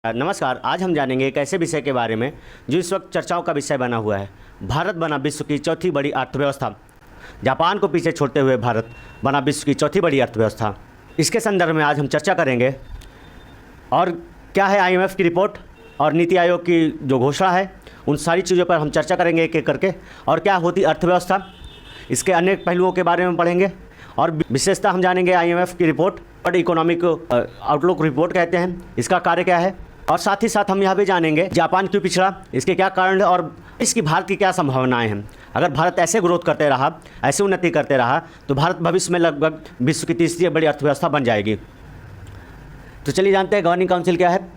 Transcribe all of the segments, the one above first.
नमस्कार। आज हम जानेंगे एक ऐसे विषय के बारे में जो इस वक्त चर्चाओं का विषय बना हुआ है। भारत बना विश्व की चौथी बड़ी अर्थव्यवस्था। जापान को पीछे छोड़ते हुए भारत बना विश्व की चौथी बड़ी अर्थव्यवस्था। इसके संदर्भ में आज हम चर्चा करेंगे और क्या है आईएमएफ की रिपोर्ट और नीति आयोग की जो घोषणा है, उन सारी चीज़ों पर हम चर्चा करेंगे एक एक करके। और क्या होती अर्थव्यवस्था, इसके अनेक पहलुओं के बारे में पढ़ेंगे और विशेषता हम जानेंगे आईएमएफ की रिपोर्ट और इकोनॉमिक आउटलुक रिपोर्ट कहते हैं, इसका कार्य क्या है। और साथ ही साथ हम यह भी जानेंगे जापान क्यों पिछड़ा, इसके क्या कारण है और इसकी भारत की क्या संभावनाएं हैं। अगर भारत ऐसे ग्रोथ करते रहा, ऐसे उन्नति करते रहा, तो भारत भविष्य में लगभग विश्व की तीसरी बड़ी अर्थव्यवस्था बन जाएगी। तो चलिए जानते हैं गवर्निंग काउंसिल क्या है।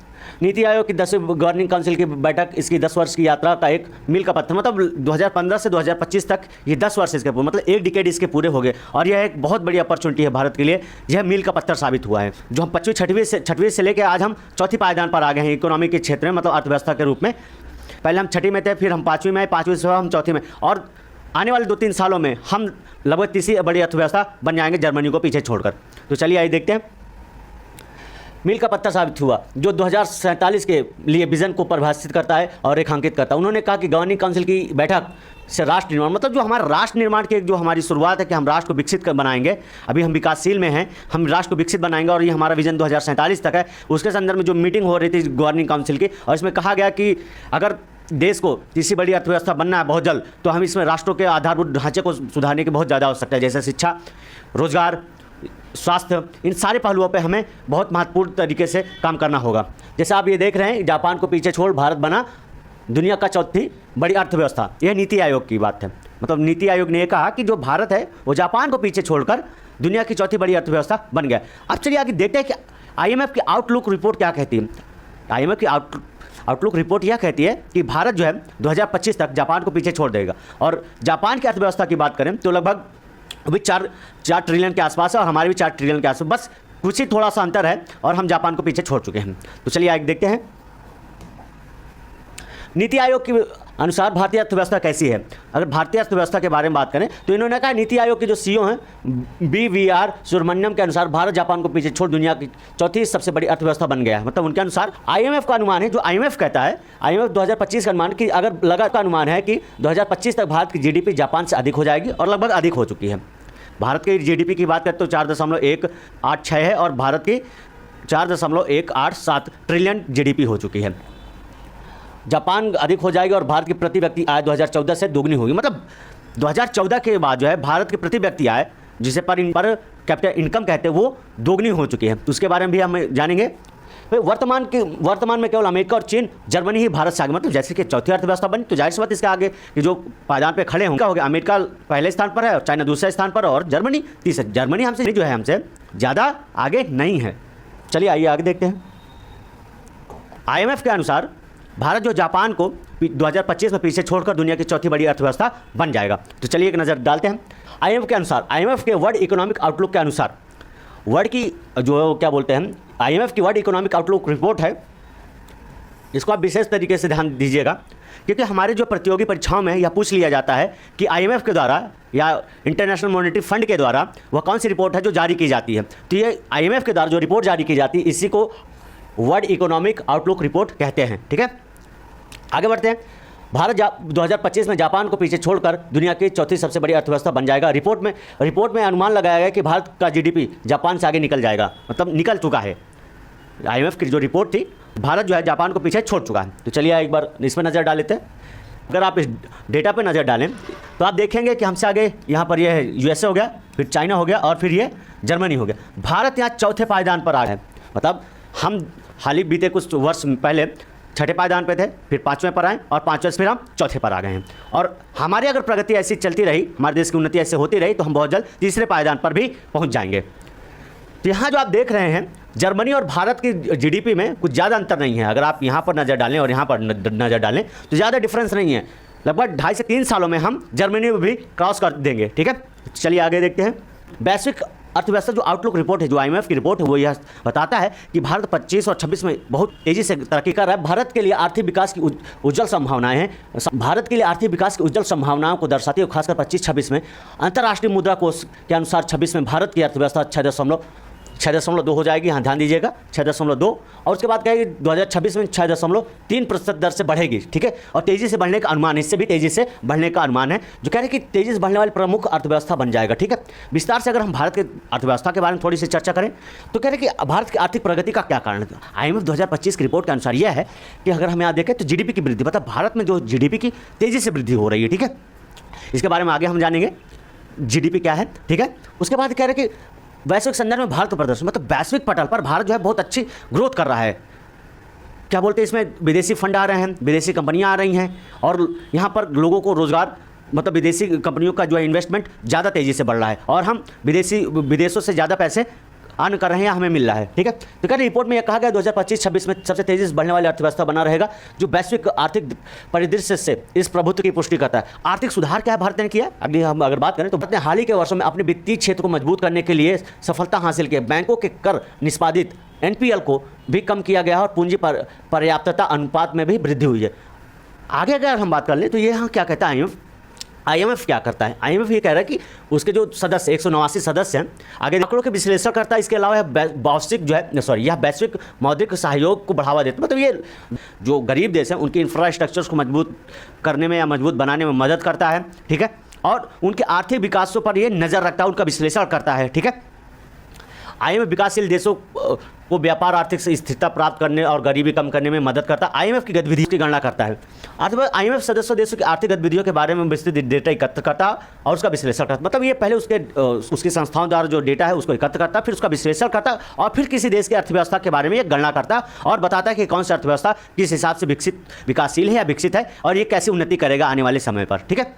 नीति आयोग की 10वीं गवर्निंग काउंसिल की बैठक, इसकी 10 वर्ष की यात्रा का एक मील का पत्थर। मतलब 2015 से 2025 तक ये 10 वर्ष इसके पूरे, मतलब एक डिकेड इसके पूरे हो गए। और यह एक बहुत बड़ी अपॉर्चुनिटी है भारत के लिए। यह मील का पत्थर साबित हुआ है, जो हम 5वीं छठवीं से लेकर आज हम चौथी पायदान पर आ गए हैं इकोनॉमी के क्षेत्र में, मतलब अर्थव्यवस्था के रूप में। पहले हम छठी में थे, फिर हम 5वीं में आए, 5वीं से हम चौथी में, और आने वाले 2-3 सालों में हम लगभग तीसरी बड़ी अर्थव्यवस्था बन जाएंगे जर्मनी को पीछे छोड़कर। तो चलिए आइए देखते हैं। मील का पत्थर साबित हुआ जो 2047 के लिए विजन को परिभाषित करता है और रेखांकित करता है। उन्होंने कहा कि गवर्निंग काउंसिल की बैठक से राष्ट्र निर्माण, मतलब जो हमारा राष्ट्र निर्माण की जो हमारी शुरुआत है कि हम राष्ट्र को विकसित कर बनाएंगे। अभी हम विकासशील में हैं, हम राष्ट्र को विकसित बनाएंगे और ये हमारा विजन 2047 तक है। उसके संदर्भ में जो मीटिंग हो रही थी गवर्निंग काउंसिल की, और इसमें कहा गया कि अगर देश को तीसरी बड़ी अर्थव्यवस्था बनना है बहुत जल्द, तो हम इसमें राष्ट्रों के आधारभूत ढांचे को सुधारने की बहुत ज़्यादा आवश्यकता है, जैसे शिक्षा, रोजगार, स्वास्थ्य, इन सारे पहलुओं पे हमें बहुत महत्वपूर्ण तरीके से काम करना होगा। जैसे आप ये देख रहे हैं, जापान को पीछे छोड़ भारत बना दुनिया का चौथी बड़ी अर्थव्यवस्था। यह नीति आयोग की बात है। मतलब नीति आयोग ने यह कहा कि जो भारत है वो जापान को पीछे छोड़कर दुनिया की चौथी बड़ी अर्थव्यवस्था बन गया। अब चलिए आगे देखते हैं कि आईएमएफ की आउटलुक रिपोर्ट क्या कहती है। आईएमएफ की आउटलुक रिपोर्ट यह कहती है कि भारत जो है 2025 तक जापान को पीछे छोड़ देगा। और जापान की अर्थव्यवस्था की बात करें तो लगभग अभी 4 ट्रिलियन के आसपास है और हमारे भी 4 ट्रिलियन के आसपास, बस कुछ ही थोड़ा सा अंतर है और हम जापान को पीछे छोड़ चुके हैं। तो चलिए आगे देखते हैं नीति आयोग के अनुसार भारतीय अर्थव्यवस्था कैसी है। अगर भारतीय अर्थव्यवस्था के बारे में बात करें तो इन्होंने कहा, नीति आयोग के जो सीईओ हैं BVR सुब्रमण्यम के अनुसार भारत जापान को पीछे छोड़ दुनिया की चौथी सबसे बड़ी अर्थव्यवस्था बन गया है। मतलब उनके अनुसार आईएमएफ का अनुमान है, जो आईएमएफ कहता है, आईएमएफ 2025 का अनुमान कि अगर लगा का अनुमान है कि 2025 तक भारत की जीडीपी जापान से अधिक हो जाएगी और लगभग अधिक हो चुकी है। भारत की जीडीपी की बात करें तो 4.186 है और भारत की 4.187 ट्रिलियन जीडीपी हो चुकी है। जापान अधिक हो जाएगी और भारत की प्रति व्यक्ति आय 2014 से दोगुनी होगी। मतलब 2014 के बाद जो है भारत की प्रति व्यक्ति आय, जिसे पर कैपिटल इनकम कहते हैं, वो दोगुनी हो चुकी है। तो उसके बारे में भी हम जानेंगे। वर्तमान में केवल अमेरिका और चीन, जर्मनी ही भारत से आगे, मतलब जैसे कि चौथी अर्थव्यवस्था बनी तो जाहिर सी बात इसके आगे कि जो पायदान पे खड़े होंगे, अमेरिका पहले स्थान पर है और चाइना दूसरे स्थान पर और जर्मनी तीसरे। जर्मनी हमसे जो है हमसे ज़्यादा आगे नहीं है। चलिए आइए आगे देखते हैं। आईएमएफ के अनुसार भारत जो जापान को 2025 में पीछे छोड़कर दुनिया की चौथी बड़ी अर्थव्यवस्था बन जाएगा। तो चलिए एक नज़र डालते हैं। आईएमएफ के अनुसार, आईएमएफ के वर्ल्ड इकोनॉमिक आउटलुक के अनुसार, वर्ल्ड की जो क्या बोलते हैं, आईएमएफ की वर्ल्ड इकोनॉमिक आउटलुक रिपोर्ट है, इसको आप विशेष तरीके से ध्यान दीजिएगा, क्योंकि हमारे जो प्रतियोगी परीक्षाओं में यह पूछ लिया जाता है कि आईएमएफ के द्वारा या इंटरनेशनल मॉनेटरी फंड के द्वारा वह कौन सी रिपोर्ट है जो जारी की जाती है। तो ये आईएमएफ के द्वारा जो रिपोर्ट जारी की जाती है, इसी को वर्ल्ड इकोनॉमिक आउटलुक रिपोर्ट कहते हैं। ठीक है, आगे बढ़ते हैं। भारत 2025 में जापान को पीछे छोड़कर दुनिया की चौथी सबसे बड़ी अर्थव्यवस्था बन जाएगा। रिपोर्ट में अनुमान लगाया गया कि भारत का जीडीपी जापान से आगे निकल जाएगा, मतलब निकल चुका है। आईएमएफ की जो रिपोर्ट थी, भारत जो है जापान को पीछे छोड़ चुका है। तो चलिए एक बार इस पर नज़र डाल लेते हैं। अगर आप इस डेटा पर नज़र डालें तो आप देखेंगे कि हमसे आगे यहाँ पर यह यूएसए हो गया, फिर चाइना हो गया और फिर ये जर्मनी हो गया। भारत यहाँ चौथे पायदान पर आ गए। मतलब हम हाल ही बीते कुछ वर्ष पहले छठे पायदान पे थे, फिर 5वें पर आए और 5वें से फिर हम चौथे पर आ गए हैं। और हमारी अगर प्रगति ऐसी चलती रही, हमारे देश की उन्नति ऐसे होती रही, तो हम बहुत जल्द तीसरे पायदान पर भी पहुंच जाएंगे। तो यहाँ जो आप देख रहे हैं, जर्मनी और भारत की जीडीपी में कुछ ज़्यादा अंतर नहीं है। अगर आप यहाँ पर नज़र डालें और यहाँ पर नज़र डालें तो ज़्यादा डिफरेंस नहीं है। लगभग 2.5 से 3 सालों में हम जर्मनी में भी क्रॉस कर देंगे। ठीक है, चलिए आगे देखते हैं। वैश्विक अर्थव्यवस्था जो आउटलुक रिपोर्ट है, जो आईएमएफ की रिपोर्ट है, वो यह बताता है कि भारत 25 और 26 में बहुत तेज़ी से तरक्की कर रहा है। भारत के लिए आर्थिक विकास की उज्जवल संभावनाएं हैं। भारत के लिए आर्थिक विकास की उज्जवल संभावनाओं को दर्शाती है, खासकर 25-26 में। अंतर्राष्ट्रीय मुद्रा कोष के अनुसार 26 में भारत की अर्थव्यवस्था 6.2 हो जाएगी, हाँ ध्यान दीजिएगा 6.2, और उसके बाद कहेगी 2026 में 6.3% दर से बढ़ेगी, ठीक है। और तेज़ी से बढ़ने का अनुमान, इससे भी तेज़ी से बढ़ने का अनुमान है, जो कह रहे हैं कि तेज़ी से बढ़ने वाली प्रमुख अर्थव्यवस्था बन जाएगा, ठीक है। विस्तार से अगर हम भारत के अर्थव्यवस्था के बारे में थोड़ी सी चर्चा करें तो कह रहे हैं कि भारत की आर्थिक प्रगति का क्या कारण है। IMF 2025 की रिपोर्ट के अनुसार यह है कि अगर हम यहाँ देखें तो GDP की वृद्धि, मतलब भारत में जो GDP की तेज़ी से वृद्धि हो रही है, ठीक है। इसके बारे में आगे हम जानेंगे GDP क्या है, ठीक है। उसके बाद कह रहे हैं कि वैश्विक संदर्भ में भारत का प्रदर्शन, मतलब वैश्विक पटल पर भारत जो है बहुत अच्छी ग्रोथ कर रहा है। क्या बोलते हैं, इसमें विदेशी फंड आ रहे हैं, विदेशी कंपनियां आ रही हैं, और यहाँ पर लोगों को रोज़गार, मतलब विदेशी कंपनियों का जो है इन्वेस्टमेंट ज़्यादा तेज़ी से बढ़ रहा है, और हम विदेशों से ज़्यादा पैसे अर्न कर रहे हैं, हमें मिल रहा है, ठीक है। तो क्या रिपोर्ट में यह कहा गया 2025-26 में सबसे तेज़ी से बढ़ने वाली अर्थव्यवस्था बना रहेगा, जो वैश्विक आर्थिक परिदृश्य से इस प्रभुत्व की पुष्टि करता है। आर्थिक सुधार क्या भारत ने किया, अगली हम अगर बात करें तो भारत ने हाल ही के वर्षों में अपने वित्तीय क्षेत्र को मजबूत करने के लिए सफलता हासिल की। बैंकों के कर निष्पादित NPL को भी कम किया गया है, और पूंजी पर्याप्तता अनुपात में भी वृद्धि हुई है। आगे अगर हम बात कर लें तो ये यहाँ क्या कहता है IMF क्या करता है। IMF ये कह रहा है कि उसके जो सदस्य 189 सदस्य हैं, आगे आंकड़ों के विश्लेषण करता है। इसके अलावा यह वैश्विक मौद्रिक सहयोग को बढ़ावा देता है, मतलब ये जो गरीब देश हैं उनके इंफ्रास्ट्रक्चर्स को मजबूत करने में या मजबूत बनाने में मदद करता है, ठीक है। और उनके आर्थिक विकासों पर ये नज़र रखता है, उनका विश्लेषण करता है, ठीक है। IMF विकासशील देशों को व्यापार, आर्थिक स्थिरता प्राप्त करने और गरीबी कम करने में मदद करता है। IMF की गतिविधियों की गणना करता है। IMF सदस्य देशों की आर्थिक गतिविधियों के बारे में विस्तृत डेटा एकत्र करता है और उसका विश्लेषण करता है। मतलब ये पहले उसकी संस्थाओं द्वारा जो डेटा है उसको एकत्र करता है, फिर उसका विश्लेषण करता है, और फिर किसी देश की अर्थव्यवस्था के बारे में ये गणना करता है और बताता है कि कौन सी अर्थव्यवस्था किस हिसाब से विकासशील है या विकसित है, और ये कैसी उन्नति करेगा आने वाले समय पर, ठीक है।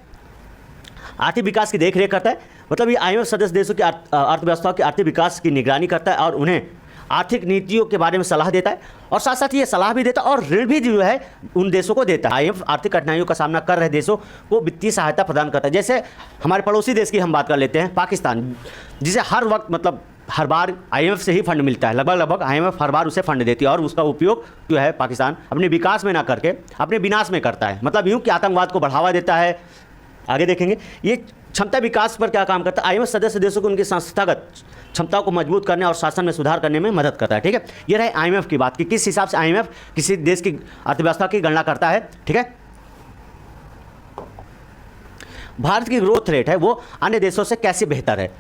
आर्थिक विकास की देखरेख करता है, मतलब ये IMF सदस्य देशों की अर्थव्यवस्थाओं के आर्थिक विकास की निगरानी करता है और उन्हें आर्थिक नीतियों के बारे में सलाह देता है, और साथ साथ ये सलाह भी देता है और ऋण भी जो है उन देशों को देता है। IMF आर्थिक कठिनाइयों का सामना कर रहे देशों को वित्तीय सहायता प्रदान करता है। जैसे हमारे पड़ोसी देश की हम बात कर लेते हैं, पाकिस्तान, जिसे हर वक्त, मतलब हर बार IMF से ही फंड मिलता है, लगभग IMF हर बार उसे फंड देती है, और उसका उपयोग जो है पाकिस्तान अपने विकास में ना करके अपने विनाश में करता है। मतलब यूँ कि आतंकवाद को बढ़ावा देता है। आगे देखेंगे ये क्षमता विकास पर क्या काम करता है। IMF सदस्य देशों को उनकी संस्थागत क्षमताओं को मजबूत करने और शासन में सुधार करने में मदद करता है, ठीक है। ये रहे IMF की बात कि किस हिसाब से IMF किसी देश की अर्थव्यवस्था की गणना करता है, ठीक है। भारत की ग्रोथ रेट है वो अन्य देशों से कैसे बेहतर है।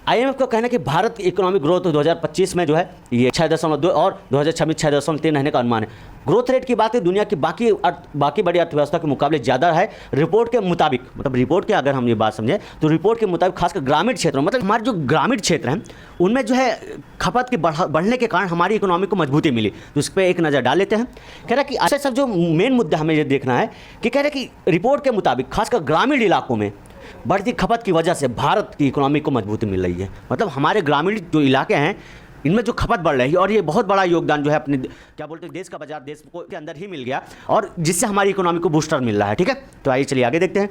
IMF का कहना है कि भारत की इकोनॉमिक ग्रोथ 2025 में जो है ये 6.2 और 2026 6.3 रहने का अनुमान है। ग्रोथ रेट की बात है दुनिया की बाकी बड़ी अर्थव्यवस्था के मुकाबले ज़्यादा है रिपोर्ट के मुताबिक। मतलब रिपोर्ट के अगर हम ये बात समझें तो रिपोर्ट के मुताबिक खासकर ग्रामीण क्षेत्रों, मतलब हमारे जो ग्रामीण क्षेत्र हैं उनमें जो है खपत के बढ़ने के कारण हमारी इकोनॉमी को मजबूती मिली। तो इस पर एक नज़र डाल लेते हैं। कह रहा है कि ऐसे सब जो मेन मुद्दा हमें ये देखना है कि कह रहे हैं कि रिपोर्ट के मुताबिक खासकर ग्रामीण इलाकों में बढ़ती खपत की वजह से भारत की इकोनॉमी को मजबूती मिल रही है। मतलब हमारे ग्रामीण जो इलाके हैं इनमें जो खपत बढ़ रही है, और ये बहुत बड़ा योगदान जो है अपने क्या बोलते हैं देश का बाजार देश को के अंदर ही मिल गया, और जिससे हमारी इकोनॉमी को बूस्टर मिल रहा है, ठीक है। तो आइए चलिए आगे देखते हैं।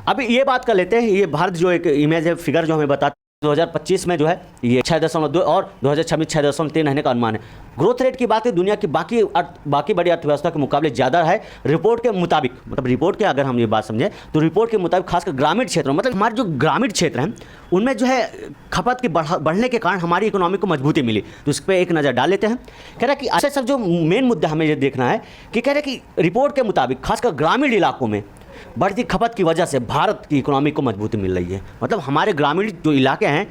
अभी ये बात कर लेते हैं, ये भारत जो एक इमेज है, फिगर जो हमें बताता 2025 में जो है ये 6.2 और 2026 6.3 रहने का अनुमान है। ग्रोथ रेट की बात है दुनिया की बाकी बड़ी अर्थव्यवस्था के मुकाबले ज़्यादा है रिपोर्ट के मुताबिक। मतलब रिपोर्ट के अगर हम ये बात समझें तो रिपोर्ट के मुताबिक खासकर ग्रामीण क्षेत्रों, मतलब हमारे जो ग्रामीण क्षेत्र हैं उनमें जो है खपत के बढ़ने के कारण हमारी इकोनॉमी को मजबूती मिली। तो इस पर एक नज़र डाल लेते हैं। कह रहा है कि ऐसे सब जो मेन मुद्दा हमें ये देखना है कि कह रहे हैं कि रिपोर्ट के मुताबिक खासकर ग्रामीण इलाकों में बढ़ती खपत की वजह से भारत की इकोनॉमी को मजबूती मिल रही है। मतलब हमारे ग्रामीण जो इलाके हैं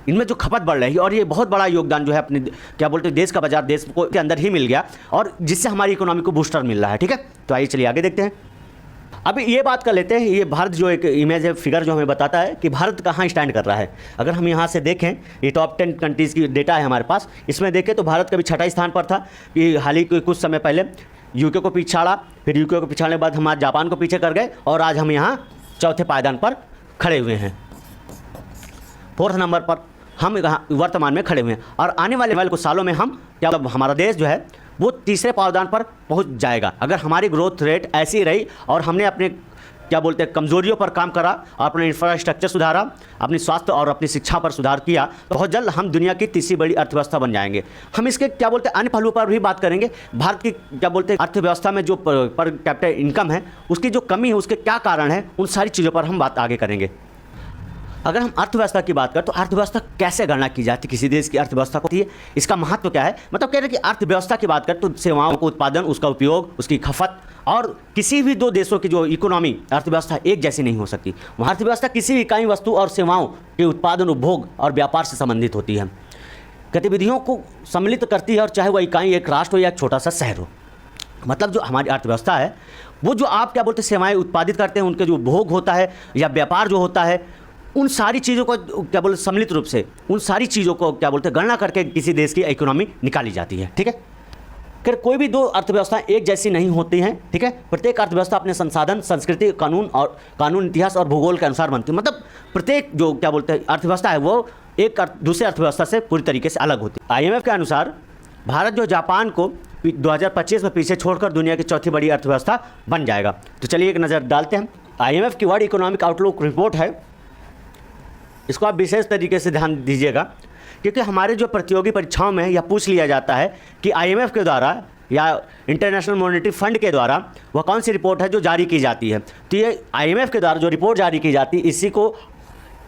इनमें जो खपत बढ़ रही है, और ये बहुत बड़ा योगदान जो है अपने क्या बोलते हैं देश का बाजार देश को के अंदर ही मिल गया, और जिससे हमारी इकोनॉमी को बूस्टर मिल रहा है, ठीक है। तो आइए चलिए आगे देखते हैं। अभी ये बात कर लेते हैं, ये भारत जो एक इमेज है, फिगर जो हमें बताता है कि भारत कहाँ स्टैंड कर रहा है। अगर हम यहाँ से देखें, ये टॉप 10 कंट्रीज़ की डेटा है हमारे पास, इसमें देखें तो भारत कभी छठा स्थान पर था कि हाल ही कुछ समय पहले यूके को पिछाड़ा, फिर यूके को पिछाड़ने के बाद हमारे जापान को पीछे कर गए, और आज हम यहाँ चौथे पायदान पर खड़े हुए हैं, 4th नंबर पर हम वर्तमान में खड़े हुए हैं। और आने वाले कुछ सालों में हम क्या हमारा देश जो है वो तीसरे पायदान पर पहुंच जाएगा अगर हमारी ग्रोथ रेट ऐसी रही और हमने अपने क्या बोलते हैं कमजोरियों पर काम करा, अपने इंफ्रास्ट्रक्चर सुधारा, अपनी स्वास्थ्य और अपनी शिक्षा पर सुधार किया, तो बहुत जल्द हम दुनिया की तीसरी बड़ी अर्थव्यवस्था बन जाएंगे। हम इसके क्या बोलते हैं अन्य पहलुओं पर भी बात करेंगे। भारत की क्या बोलते हैं अर्थव्यवस्था में जो पर कैपिटल इनकम है उसकी जो कमी है उसके क्या कारण है, उन सारी चीज़ों पर हम बात आगे करेंगे। अगर हम अर्थव्यवस्था की बात करें तो अर्थव्यवस्था कैसे गणना की जाती है, किसी देश की अर्थव्यवस्था को होती है, इसका महत्व क्या है। मतलब कह रहे हैं कि अर्थव्यवस्था की बात करें तो सेवाओं को उत्पादन, उसका उपयोग, उसकी खपत, और किसी भी दो देशों की जो इकोनॉमी अर्थव्यवस्था एक जैसी नहीं हो सकती। वहाँ अर्थव्यवस्था किसी भी इकाई, वस्तु और सेवाओं के उत्पादन, उपभोग और व्यापार से संबंधित होती है, गतिविधियों को सम्मिलित करती है, और चाहे वह इकाई एक राष्ट्र हो या एक छोटा सा शहर हो। मतलब जो हमारी अर्थव्यवस्था है वो जो आप क्या बोलते हैं सेवाएं उत्पादित करते हैं, उनके जो उपभोग होता है या व्यापार जो होता है, उन सारी चीज़ों को क्या बोलते सम्मिलित रूप से उन सारी चीज़ों को क्या बोलते हैं गणना करके किसी देश की इकोनॉमी निकाली जाती है। ठीक है, फिर कोई भी दो अर्थव्यवस्थाएं एक जैसी नहीं होती हैं। ठीक है, प्रत्येक अर्थव्यवस्था अपने संसाधन, संस्कृति, कानून, इतिहास और भूगोल के अनुसार बनती है। मतलब प्रत्येक जो क्या बोलते हैं अर्थव्यवस्था है वो एक दूसरे अर्थव्यवस्था से पूरी तरीके से अलग होती है। IMF के अनुसार भारत जो जापान को 2025 में पीछे छोड़कर दुनिया की चौथी बड़ी अर्थव्यवस्था बन जाएगा। तो चलिए एक नज़र डालते हैं। IMF की वर्ल्ड इकोनॉमिक आउटलुक रिपोर्ट है, इसको आप विशेष तरीके से ध्यान दीजिएगा, क्योंकि हमारे जो प्रतियोगी परीक्षाओं में यह पूछ लिया जाता है कि IMF के द्वारा या इंटरनेशनल मॉनेटरी फंड के द्वारा वह कौन सी रिपोर्ट है जो जारी की जाती है। तो ये IMF के द्वारा जो रिपोर्ट जारी की जाती है इसी को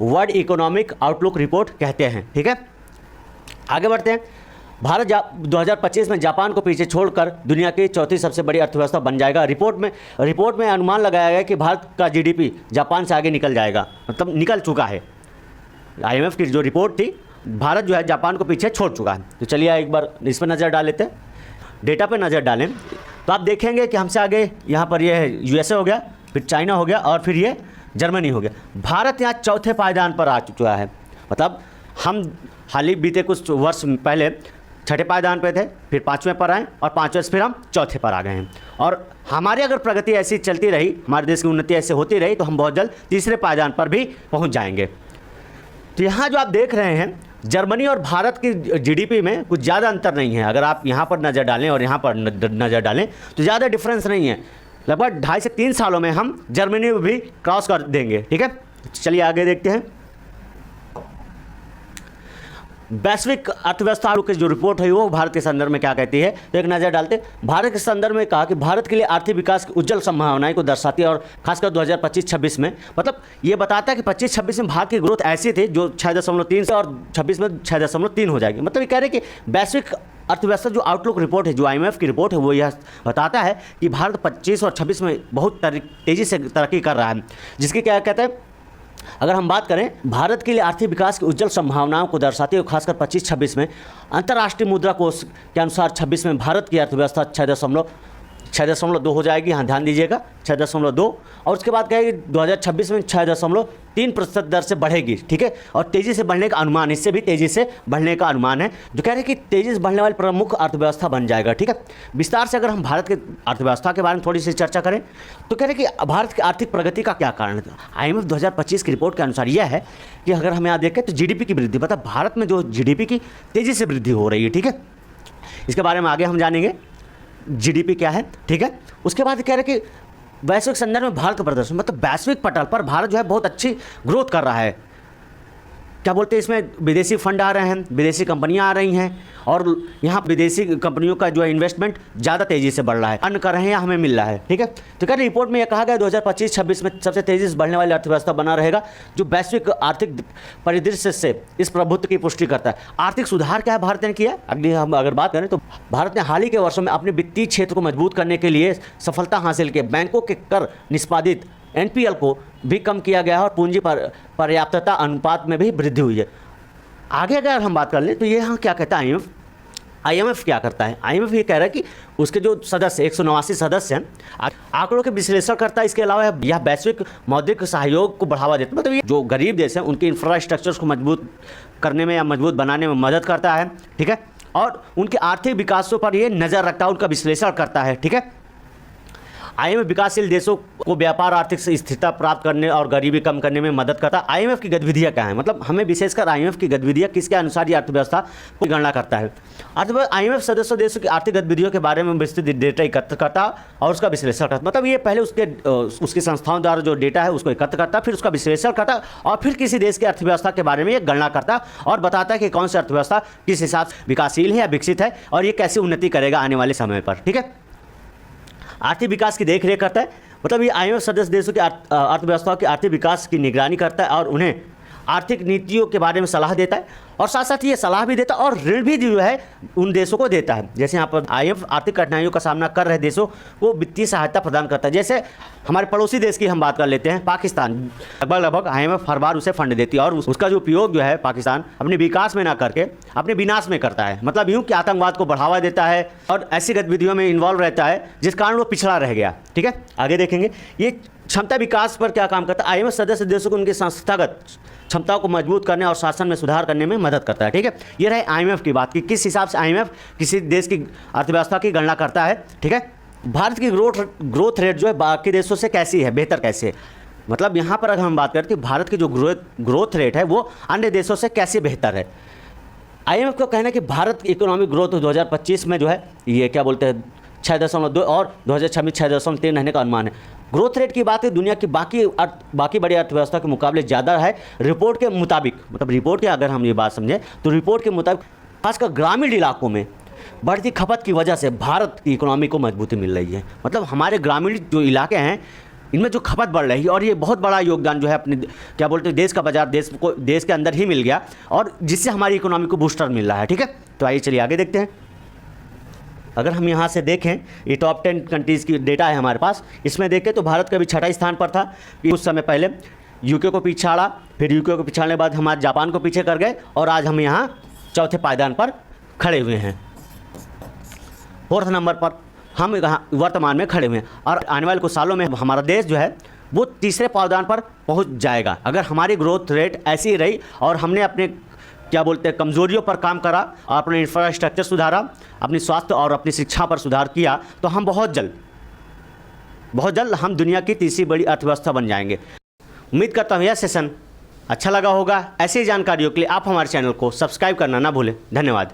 वर्ल्ड इकोनॉमिक आउटलुक रिपोर्ट कहते हैं। ठीक है, आगे बढ़ते हैं। भारत 2025 में जापान को पीछे छोड़कर दुनिया की चौथी सबसे बड़ी अर्थव्यवस्था बन जाएगा। रिपोर्ट में अनुमान लगाया गया कि भारत का GDP जापान से आगे निकल जाएगा, मतलब निकल चुका है। IMF की जो रिपोर्ट थी, भारत जो है जापान को पीछे छोड़ चुका है। तो चलिए एक बार इस पर नज़र डाल लेते हैं, डेटा पर नज़र डालें तो आप देखेंगे कि हमसे आगे यहाँ पर ये USA हो गया, फिर चाइना हो गया और फिर ये जर्मनी हो गया। भारत यहाँ चौथे पायदान पर आ चुका है। मतलब हम हाल ही बीते कुछ वर्ष पहले छठे पायदान पे थे, फिर पाँचवें पर आए और 5 वर्ष फिर हम चौथे पर आ गए हैं। और हमारी अगर प्रगति ऐसी चलती रही, हमारे देश की उन्नति ऐसे होती रही, तो हम बहुत जल्द तीसरे पायदान पर भी पहुंच जाएंगे। तो यहाँ जो आप देख रहे हैं जर्मनी और भारत की GDP में कुछ ज़्यादा अंतर नहीं है। अगर आप यहाँ पर नज़र डालें और यहाँ पर नज़र डालें तो ज़्यादा डिफरेंस नहीं है। लगभग 2.5 से 3 सालों में हम जर्मनी में भी क्रॉस कर देंगे। ठीक है, चलिए आगे देखते हैं। वैश्विक अर्थव्यवस्था की जो रिपोर्ट है वो भारत के संदर्भ में क्या कहती है, तो एक नज़र डालते। भारत के संदर्भ में कहा कि भारत के लिए आर्थिक विकास की उज्जवल संभावनाएं को दर्शाती है, और खासकर 2025-26 में, मतलब ये बताता है कि 25-26 में भारत की ग्रोथ ऐसी थी जो 6.3 से और 26 में 6.3 हो जाएगी। मतलब ये कह रहे हैं कि वैश्विक अर्थव्यवस्था जो आउटलुक रिपोर्ट है, जो IMF की रिपोर्ट है, वो यह बताता है कि भारत 25 और 26 में बहुत तेज़ी से तरक्की कर रहा है। जिसकी क्या कहते हैं, अगर हम बात करें भारत के लिए आर्थिक विकास की उज्जवल संभावनाओं को दर्शाते हुए खासकर 25-26 में अंतर्राष्ट्रीय मुद्रा कोष के अनुसार 26 में भारत की अर्थव्यवस्था 6.2 हो जाएगी। यहाँ ध्यान दीजिएगा 6.2, और उसके बाद कहेगी 2026 में 6.3% दर से बढ़ेगी। ठीक है, और तेज़ी से बढ़ने का अनुमान, इससे भी तेज़ी से बढ़ने का अनुमान है, जो कह रहे हैं कि तेज़ी से बढ़ने वाली प्रमुख अर्थव्यवस्था बन जाएगा। ठीक है, विस्तार से अगर हम भारत के अर्थव्यवस्था के बारे में थोड़ी सी चर्चा करें तो कह रहे हैं कि भारत की आर्थिक प्रगति का क्या कारण है। IMF 2025 की रिपोर्ट के अनुसार यह है कि अगर हम यहाँ देखें तो GDP की वृद्धि, मतलब भारत में जो GDP की तेज़ी से वृद्धि हो रही है। ठीक है, इसके बारे में आगे हम जानेंगे GDP क्या है। ठीक है, उसके बाद कह रहे हैं कि वैश्विक संदर्भ में भारत का प्रदर्शन, मतलब वैश्विक पटल पर भारत जो है बहुत अच्छी ग्रोथ कर रहा है। क्या बोलते हैं, इसमें विदेशी फंड आ रहे हैं, विदेशी कंपनियां आ रही हैं, और यहाँ विदेशी कंपनियों का जो है इन्वेस्टमेंट ज़्यादा तेज़ी से बढ़ रहा है, अन्य कर रहे हैं या हमें मिल रहा है। ठीक है, तो क्या रिपोर्ट में यह कहा गया 2025-26 में सबसे तेज़ी से बढ़ने वाली अर्थव्यवस्था बना रहेगा, जो वैश्विक आर्थिक परिदृश्य से इस प्रभुत्व की पुष्टि करता है। आर्थिक सुधार क्या है भारत ने किया, अगली हम अगर बात करें तो भारत ने हाल ही के वर्षों में अपने वित्तीय क्षेत्र को मजबूत करने के लिए सफलता हासिल की। बैंकों के कर निष्पादित NPL को भी कम किया गया है, और पूंजी पर्याप्तता अनुपात में भी वृद्धि हुई है। आगे अगर हम बात कर लें तो ये यहाँ क्या कहता है IMF क्या करता है। IMF ये कह रहा है कि उसके जो सदस्य 189 सदस्य हैं आंकड़ों के विश्लेषण करता है। इसके अलावा यह वैश्विक मौद्रिक सहयोग को बढ़ावा देता है, मतलब ये जो गरीब देश हैं उनके इंफ्रास्ट्रक्चर्स को मजबूत करने में या मजबूत बनाने में मदद करता है। ठीक है, और उनके आर्थिक विकासों पर ये नज़र रखता है, उनका विश्लेषण करता है। ठीक है, IMF विकासशील देशों को व्यापार, आर्थिक स्थिरता प्राप्त करने और गरीबी कम करने में मदद करता है। IMF की गतिविधियाँ क्या हैं, मतलब हमें विशेषकर IMF की गतिविधियाँ किसके अनुसार ये अर्थव्यवस्था की गणना करता है। IMF सदस्य देशों की आर्थिक गतिविधियों के बारे में विस्तृत डेटा एकत्र करता और उसका विश्लेषण करता, मतलब ये पहले उसकी संस्थाओं द्वारा जो डेटा है उसको एकत्र करता, फिर उसका विश्लेषण करता और फिर किसी देश की अर्थव्यवस्था के बारे में ये गणना करता और बताता है कि कौन सी अर्थव्यवस्था किस हिसाब से विकासशील है या विकसित है और ये कैसे उन्नति करेगा आने वाले समय पर। ठीक है, आर्थिक विकास की देखरेख करता है, मतलब ये IMF सदस्य देशों की अर्थव्यवस्थाओं के आर्थिक विकास की निगरानी करता है और उन्हें आर्थिक नीतियों के बारे में सलाह देता है और साथ साथ ये सलाह भी देता है और ऋण भी जो है उन देशों को देता है। जैसे यहाँ पर IMF आर्थिक कठिनाइयों का सामना कर रहे देशों को वित्तीय सहायता प्रदान करता है। जैसे हमारे पड़ोसी देश की हम बात कर लेते हैं, पाकिस्तान, लगभग IMF हर बार उसे फंड देती है और उसका जो उपयोग जो है पाकिस्तान अपने विकास में ना करके अपने विनाश में करता है। मतलब यूँ कि आतंकवाद को बढ़ावा देता है और ऐसी गतिविधियों में इन्वॉल्व रहता है जिस कारण वो पिछड़ा रह गया। ठीक है, आगे देखेंगे ये क्षमता विकास पर क्या काम करता है। IMF सदस्य देशों को उनकी संस्थागत क्षमताओं को मजबूत करने और शासन में सुधार करने में मदद करता है। ठीक है, ये रहे IMF की बात कि किस हिसाब से IMF किसी देश की अर्थव्यवस्था की गणना करता है। ठीक है, भारत की ग्रोथ रेट जो है बाकी देशों से कैसी है, बेहतर कैसे है, मतलब यहाँ पर अगर हम बात करते हैं भारत की जो ग्रोथ रेट है वो अन्य देशों से कैसे बेहतर है। IMF का कहना है कि भारत की इकोनॉमिक ग्रोथ 2025 में जो है ये क्या बोलते हैं 6.2 और 2026 6.3 रहने का अनुमान है। ग्रोथ रेट की बात है दुनिया की बाकी बड़ी अर्थव्यवस्था के मुकाबले ज़्यादा है रिपोर्ट के मुताबिक। मतलब रिपोर्ट की अगर हम ये बात समझें तो रिपोर्ट के मुताबिक खासकर ग्रामीण इलाकों में बढ़ती खपत की वजह से भारत की इकोनॉमी को मजबूती मिल रही है। मतलब हमारे ग्रामीण जो इलाके हैं इनमें जो खपत बढ़ रही है और ये बहुत बड़ा योगदान जो है अपने क्या बोलते हैं देश का बाजार देश के अंदर ही मिल गया और जिससे हमारी इकोनॉमी को बूस्टर मिल रहा है। ठीक है, तो आइए चलिए आगे देखते हैं। अगर हम यहाँ से देखें ये टॉप 10 कंट्रीज़ की डेटा है हमारे पास, इसमें देखें तो भारत का भी 6ठा स्थान पर था। कुछ समय पहले UK को पिछाड़ा, फिर UK को पिछाड़ने के बाद हमारे जापान को पीछे कर गए और आज हम यहाँ चौथे पायदान पर खड़े हुए हैं, 4th नंबर पर हम वर्तमान में खड़े हुए हैं और आने वाले कुछ सालों में हमारा देश जो है वो तीसरे पायदान पर पहुँच जाएगा अगर हमारी ग्रोथ रेट ऐसी ही रही और हमने अपने क्या बोलते हैं कमजोरियों पर काम करा और अपने इंफ्रास्ट्रक्चर सुधारा, अपनी स्वास्थ्य और अपनी शिक्षा पर सुधार किया तो हम बहुत जल्द हम दुनिया की तीसरी बड़ी अर्थव्यवस्था बन जाएंगे। उम्मीद करता हूँ यह सेशन अच्छा लगा होगा। ऐसी जानकारियों के लिए आप हमारे चैनल को सब्सक्राइब करना ना भूलें। धन्यवाद।